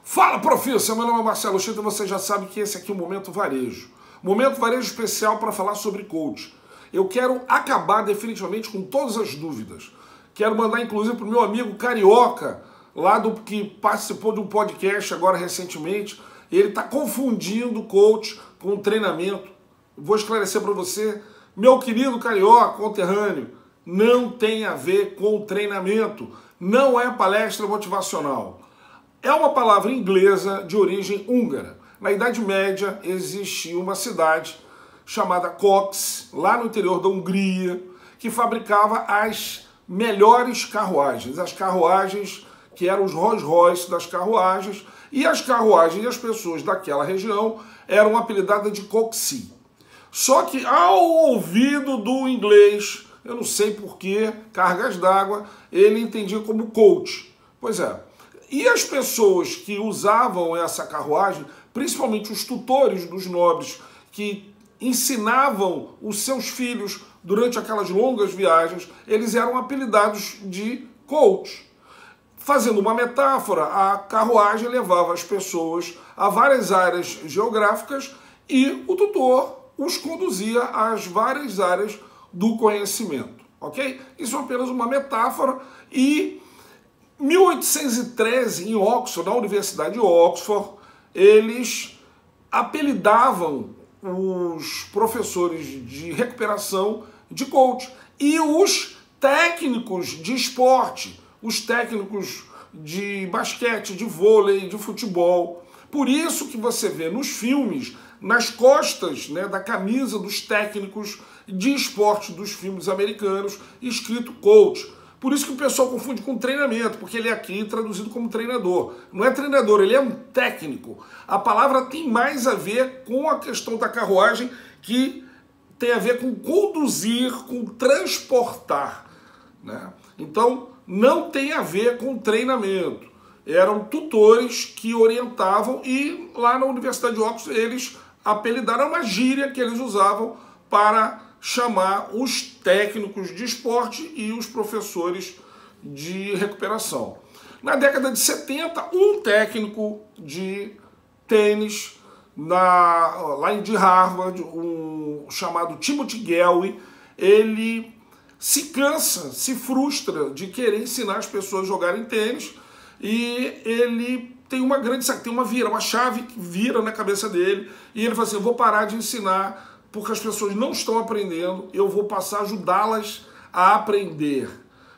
Fala, professor! Meu nome é Marcelo Chita e você já sabe que esse aqui é o Momento Varejo. Momento Varejo especial para falar sobre coach. Eu quero acabar definitivamente com todas as dúvidas. Quero mandar, inclusive, para o meu amigo Carioca, lá que participou de um podcast agora recentemente. Ele está confundindo coach com treinamento. Vou esclarecer para você, meu querido Carioca, conterrâneo, não tem a ver com treinamento. Não é palestra motivacional. É uma palavra inglesa de origem húngara. Na Idade Média existia uma cidade chamada Kócz, lá no interior da Hungria, que fabricava as melhores carruagens. As carruagens que eram os Rolls Royce das carruagens, e as carruagens e as pessoas daquela região eram apelidadas de coxi. Só que ao ouvido do inglês, eu não sei porquê, cargas d'água, ele entendia como coach. Pois é. E as pessoas que usavam essa carruagem, principalmente os tutores dos nobres, que ensinavam os seus filhos durante aquelas longas viagens, eles eram apelidados de coach. Fazendo uma metáfora, a carruagem levava as pessoas a várias áreas geográficas e o tutor os conduzia às várias áreas do conhecimento, ok? Isso é apenas uma metáfora e 1813, em Oxford, na Universidade de Oxford, eles apelidavam os professores de recuperação de coach e os técnicos de esporte, os técnicos de basquete, de vôlei, de futebol. Por isso que você vê nos filmes, nas costas, né, da camisa dos técnicos de esporte dos filmes americanos, escrito coach. Por isso que o pessoal confunde com treinamento, porque ele é aqui traduzido como treinador. Não é treinador, ele é um técnico. A palavra tem mais a ver com a questão da carruagem, que tem a ver com conduzir, com transportar, né? Então, não tem a ver com treinamento. Eram tutores que orientavam e lá na Universidade de Oxford eles apelidaram uma gíria que eles usavam para chamar os técnicos de esporte e os professores de recuperação. Na década de 70, um técnico de tênis lá de Harvard, chamado Timothy Galway, ele se cansa, se frustra de querer ensinar as pessoas a jogarem tênis e ele tem uma chave que vira na cabeça dele e ele fala assim, eu vou parar de ensinar porque as pessoas não estão aprendendo, eu vou passar a ajudá-las a aprender.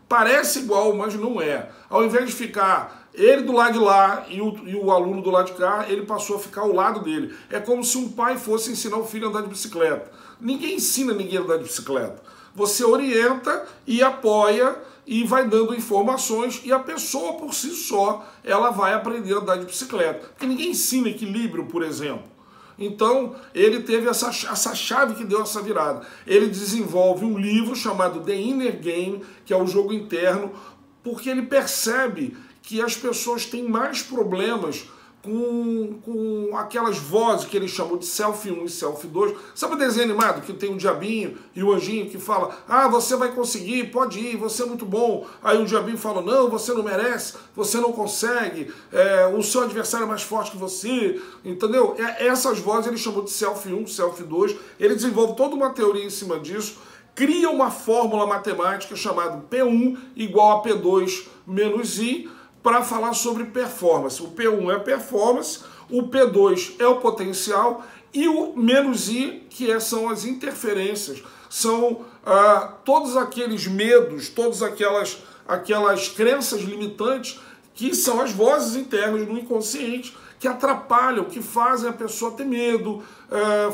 Parece igual, mas não é. Ao invés de ficar ele do lado de lá e o aluno do lado de cá, ele passou a ficar ao lado dele. É como se um pai fosse ensinar o filho a andar de bicicleta. Ninguém ensina ninguém a andar de bicicleta. Você orienta e apoia e vai dando informações e a pessoa por si só, ela vai aprender a andar de bicicleta. Porque ninguém ensina equilíbrio, por exemplo. Então, ele teve essa chave que deu essa virada. Ele desenvolve um livro chamado The Inner Game, que é o jogo interno, porque ele percebe que as pessoas têm mais problemas com aquelas vozes que ele chamou de selfie 1 e selfie 2. Sabe o desenho animado que tem o diabinho e o anjinho que fala, ah, você vai conseguir, pode ir, você é muito bom. Aí o diabinho fala, não, você não merece, você não consegue, o seu adversário é mais forte que você, entendeu? Essas vozes ele chamou de selfie 1, selfie 2. Ele desenvolve toda uma teoria em cima disso, cria uma fórmula matemática chamada P1 igual a P2 menos I, para falar sobre performance. O P1 é a performance, o P2 é o potencial e o menos I, que são as interferências, são todos aqueles medos, todas aquelas crenças limitantes que são as vozes internas do inconsciente que atrapalham, que fazem a pessoa ter medo,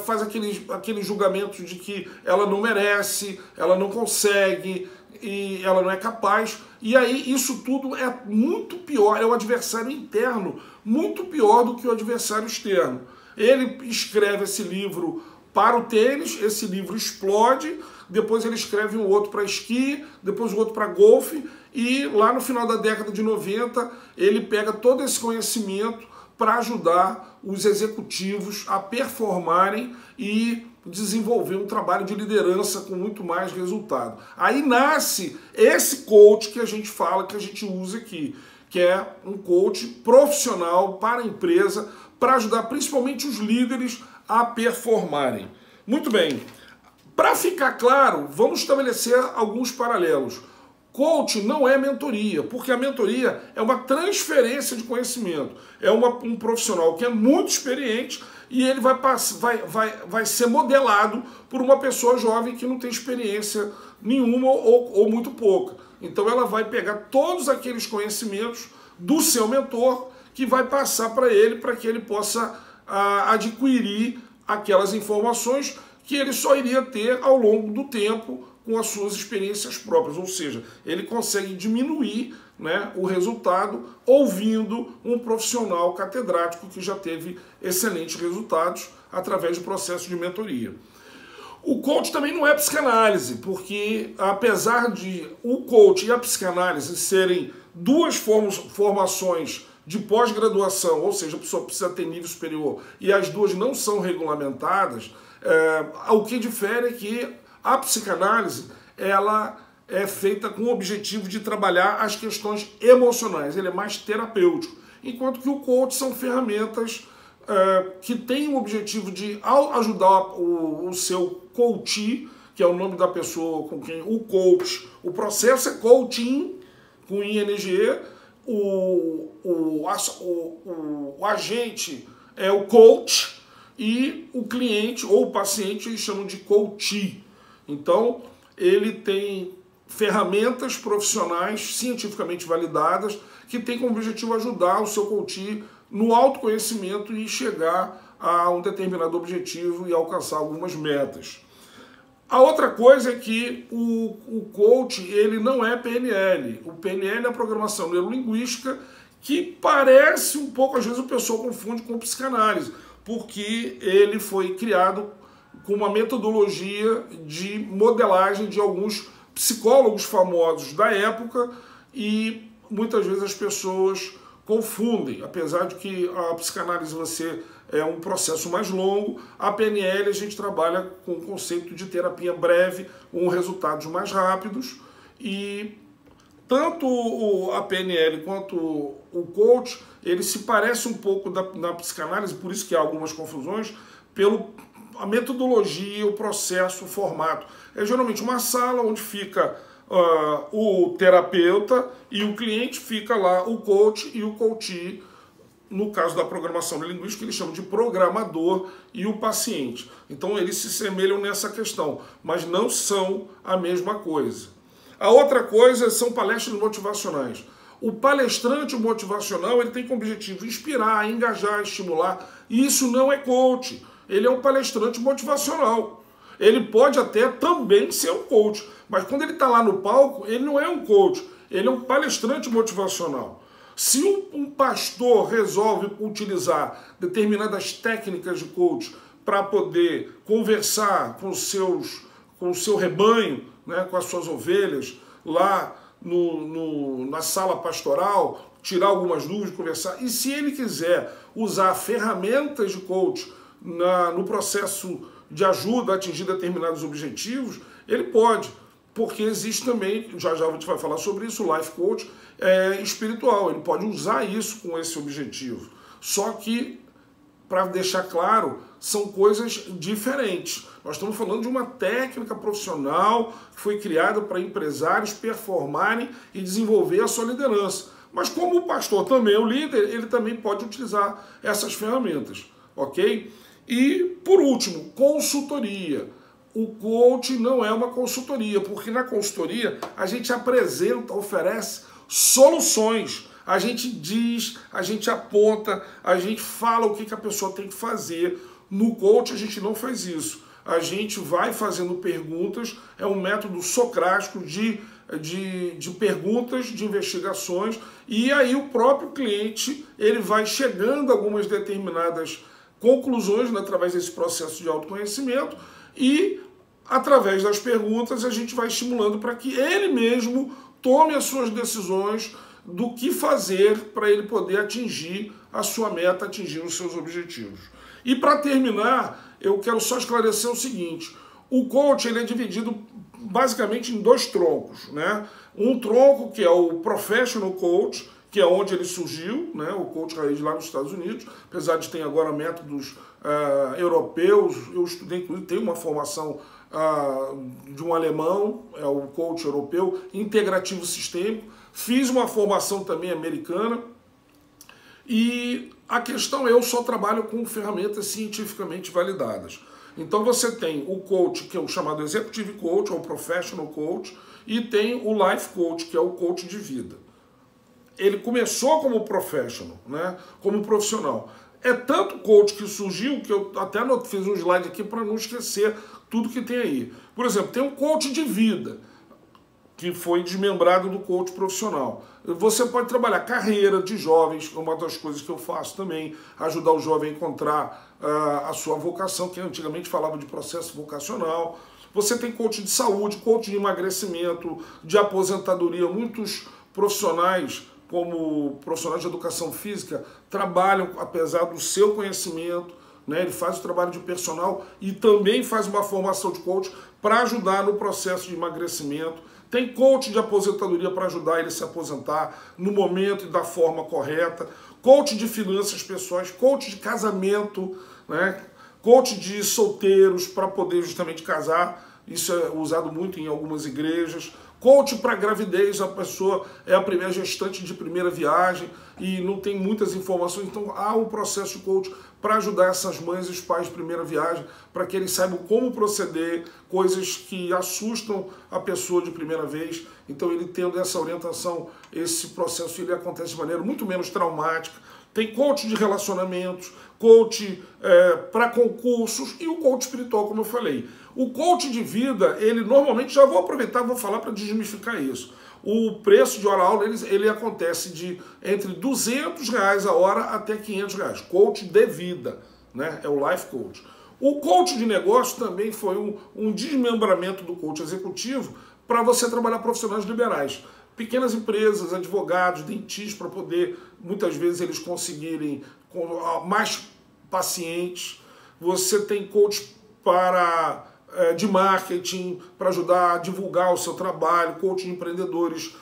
faz aqueles julgamentos de que ela não merece, ela não consegue, e ela não é capaz, e aí isso tudo é muito pior, é o adversário interno, muito pior do que o adversário externo. Ele escreve esse livro para o tênis, esse livro explode, depois ele escreve um outro para esqui, depois um outro para golfe, e lá no final da década de 90, ele pega todo esse conhecimento para ajudar os executivos a performarem e desenvolver um trabalho de liderança com muito mais resultado. Aí nasce esse coach que a gente fala, que a gente usa aqui, que é um coach profissional para a empresa, para ajudar principalmente os líderes a performarem. Muito bem, para ficar claro, vamos estabelecer alguns paralelos. Coach não é mentoria, porque a mentoria é uma transferência de conhecimento. É um profissional que é muito experiente e ele vai ser modelado por uma pessoa jovem que não tem experiência nenhuma ou muito pouca. Então ela vai pegar todos aqueles conhecimentos do seu mentor que vai passar para que ele possa adquirir aquelas informações que ele só iria ter ao longo do tempo com as suas experiências próprias, ou seja, ele consegue diminuir, né, o resultado ouvindo um profissional catedrático que já teve excelentes resultados através do processo de mentoria. O coach também não é psicanálise, porque apesar de o coach e a psicanálise serem duas formações de pós-graduação, ou seja, a pessoa precisa ter nível superior, e as duas não são regulamentadas, o que difere é que a psicanálise ela é feita com o objetivo de trabalhar as questões emocionais, ele é mais terapêutico, enquanto que o coach são ferramentas que têm o objetivo de ajudar o seu coachee, que é o nome da pessoa com quem o coach, o processo é coaching, com ING, o agente é o coach e o cliente ou o paciente eles chamam de coachee. Então, ele tem ferramentas profissionais cientificamente validadas que tem como objetivo ajudar o seu coachee no autoconhecimento e chegar a um determinado objetivo e alcançar algumas metas. A outra coisa é que o coach ele não é PNL. O PNL é a programação neurolinguística, que parece um pouco, às vezes o pessoal confunde com psicanálise, porque ele foi criado com uma metodologia de modelagem de alguns psicólogos famosos da época e muitas vezes as pessoas confundem, apesar de que a psicanálise é um processo mais longo, a PNL a gente trabalha com o conceito de terapia breve, com resultados mais rápidos, e tanto a PNL quanto o coach, ele se parece um pouco na psicanálise, por isso que há algumas confusões, a metodologia, o processo, o formato. É geralmente uma sala onde fica o terapeuta e o cliente, fica lá o coach e o coachee. No caso da programação linguística, eles chamam de programador e o paciente. Então eles se semelham nessa questão, mas não são a mesma coisa. A outra coisa são palestras motivacionais. O palestrante motivacional ele tem como objetivo inspirar, engajar, estimular. E isso não é coach. Ele é um palestrante motivacional. Ele pode até também ser um coach, mas quando ele está lá no palco, ele não é um coach, ele é um palestrante motivacional. Se um pastor resolve utilizar determinadas técnicas de coach para poder conversar com o seu rebanho, né, com as suas ovelhas, lá na sala pastoral, tirar algumas dúvidas, conversar, e se ele quiser usar ferramentas de coach no processo de ajuda a atingir determinados objetivos, ele pode, porque existe também, já a gente vai falar sobre isso, o life coach espiritual, ele pode usar isso com esse objetivo. Só que, para deixar claro, são coisas diferentes. Nós estamos falando de uma técnica profissional que foi criada para empresários performarem e desenvolver a sua liderança. Mas como o pastor também é o líder, ele também pode utilizar essas ferramentas, ok? E, por último, consultoria. O coach não é uma consultoria, porque na consultoria a gente apresenta, oferece soluções. A gente diz, a gente aponta, a gente fala o que a pessoa tem que fazer. No coach a gente não faz isso. A gente vai fazendo perguntas, é um método socrático de perguntas, de investigações, e aí o próprio cliente ele vai chegando a algumas determinadas conclusões, né, através desse processo de autoconhecimento, e através das perguntas a gente vai estimulando para que ele mesmo tome as suas decisões do que fazer para ele poder atingir a sua meta, atingir os seus objetivos. E para terminar, eu quero só esclarecer o seguinte: o coach ele é dividido basicamente em dois troncos, né? Um tronco que é o professional coach, que é onde ele surgiu, né, o coach raiz lá nos Estados Unidos, apesar de ter agora métodos europeus. Eu estudei, inclusive, tenho uma formação de um alemão, é o coach europeu, integrativo sistêmico, fiz uma formação também americana, e a questão é, eu só trabalho com ferramentas cientificamente validadas. Então você tem o coach, que é o chamado Executive Coach, ou Professional Coach, e tem o Life Coach, que é o coach de vida. Ele começou como professional, né, como profissional. É tanto coach que surgiu, que eu até fiz um slide aqui para não esquecer tudo que tem aí. Por exemplo, tem um coach de vida, que foi desmembrado do coach profissional. Você pode trabalhar carreira de jovens, que é uma das coisas que eu faço também, ajudar o jovem a encontrar a sua vocação, que antigamente falava de processo vocacional. Você tem coach de saúde, coach de emagrecimento, de aposentadoria. Muitos profissionais, como profissionais de educação física, trabalham, apesar do seu conhecimento, né? Ele faz o trabalho de personal e também faz uma formação de coach para ajudar no processo de emagrecimento. Tem coach de aposentadoria para ajudar ele a se aposentar no momento e da forma correta. Coach de finanças pessoais, coach de casamento, né? Coach de solteiros para poder justamente casar. Isso é usado muito em algumas igrejas. Coach para gravidez, a pessoa é a primeira gestante de primeira viagem e não tem muitas informações, então há um processo de coach para ajudar essas mães e os pais de primeira viagem, para que eles saibam como proceder, coisas que assustam a pessoa de primeira vez. Então ele tendo essa orientação, esse processo ele acontece de maneira muito menos traumática. Tem coach de relacionamentos, coach para concursos e o coach espiritual, como eu falei. O coach de vida, ele normalmente, já vou aproveitar e vou falar para desmistificar isso. O preço de hora-aula, ele acontece de entre R$200 a hora até R$500. Coach de vida, né? É o Life Coach. O coach de negócio também foi um desmembramento do coach executivo para você trabalhar profissionais liberais. Pequenas empresas, advogados, dentistas, para poder, muitas vezes, eles conseguirem mais pacientes. Você tem coach de marketing, para ajudar a divulgar o seu trabalho, coach de empreendedores,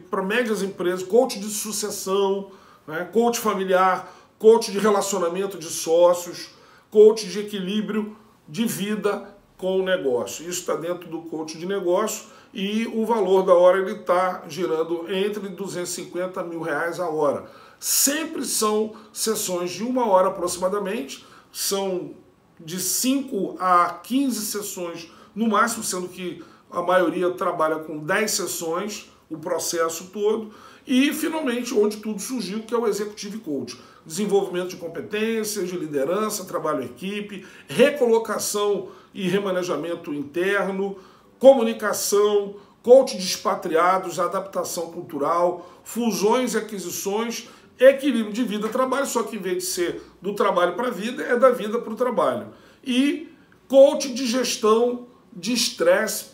para médias empresas, coach de sucessão, né, coach familiar, coach de relacionamento de sócios, coach de equilíbrio de vida com o negócio. Isso está dentro do coach de negócio e o valor da hora ele está girando entre R$250 a R$1.000 a hora. Sempre são sessões de 1 hora aproximadamente, são de 5 a 15 sessões no máximo, sendo que a maioria trabalha com 10 sessões, o processo todo, e finalmente onde tudo surgiu, que é o Executive Coach. Desenvolvimento de competências, de liderança, trabalho em equipe, recolocação e remanejamento interno, comunicação, coach de expatriados, adaptação cultural, fusões e aquisições, equilíbrio de vida e trabalho, só que em vez de ser do trabalho para a vida, é da vida para o trabalho. E coach de gestão de estresse,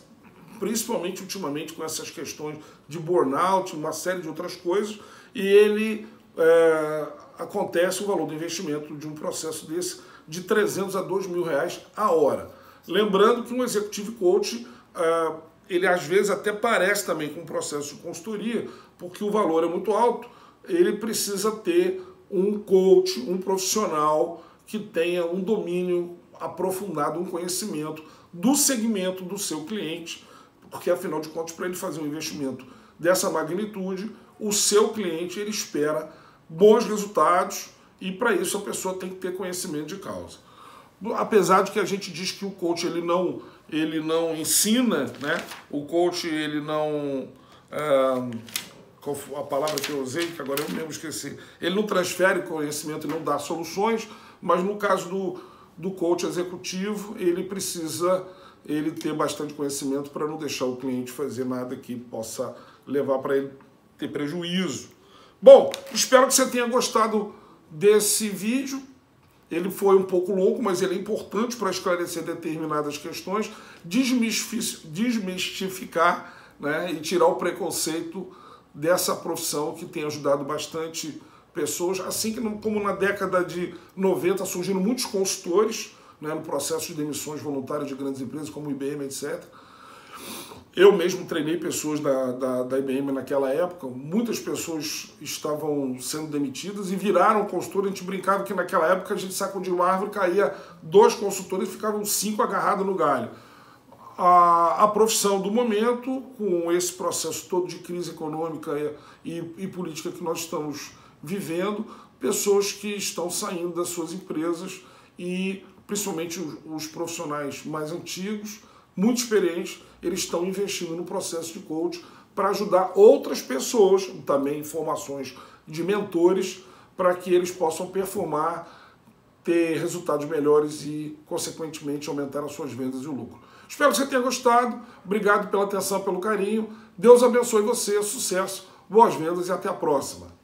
principalmente ultimamente com essas questões de burnout, uma série de outras coisas, e ele acontece o valor do investimento de um processo desse de R$300 a R$2.000 a hora. Lembrando que um executive coach, ele às vezes até parece também com um processo de consultoria, porque o valor é muito alto. Ele precisa ter um coach, um profissional que tenha um domínio aprofundado, um conhecimento do segmento do seu cliente, porque afinal de contas, para ele fazer um investimento dessa magnitude, o seu cliente ele espera bons resultados e para isso a pessoa tem que ter conhecimento de causa. Apesar de que a gente diz que o coach ele não ensina, né? O coach ele não... qual foi a palavra que eu usei, que agora eu mesmo esqueci. Ele não transfere conhecimento e não dá soluções, mas no caso do coach executivo, ele precisa ter bastante conhecimento para não deixar o cliente fazer nada que possa levar para ele ter prejuízo. Bom, espero que você tenha gostado desse vídeo. Ele foi um pouco longo, mas ele é importante para esclarecer determinadas questões, desmistificar, né, e tirar o preconceito dessa profissão que tem ajudado bastante pessoas, assim como na década de 90 surgiram muitos consultores, né, no processo de demissões voluntárias de grandes empresas como IBM, etc. Eu mesmo treinei pessoas da IBM naquela época, muitas pessoas estavam sendo demitidas e viraram consultor. A gente brincava que naquela época a gente sacudia uma árvore, caía 2 consultores e ficavam 5 agarrados no galho. A profissão do momento, com esse processo todo de crise econômica e política que nós estamos vivendo, pessoas que estão saindo das suas empresas e principalmente os profissionais mais antigos, muito experientes, eles estão investindo no processo de coach para ajudar outras pessoas, também formações de mentores, para que eles possam performar, ter resultados melhores e, consequentemente, aumentar as suas vendas e o lucro. Espero que você tenha gostado. Obrigado pela atenção, pelo carinho. Deus abençoe você, sucesso, boas vendas e até a próxima.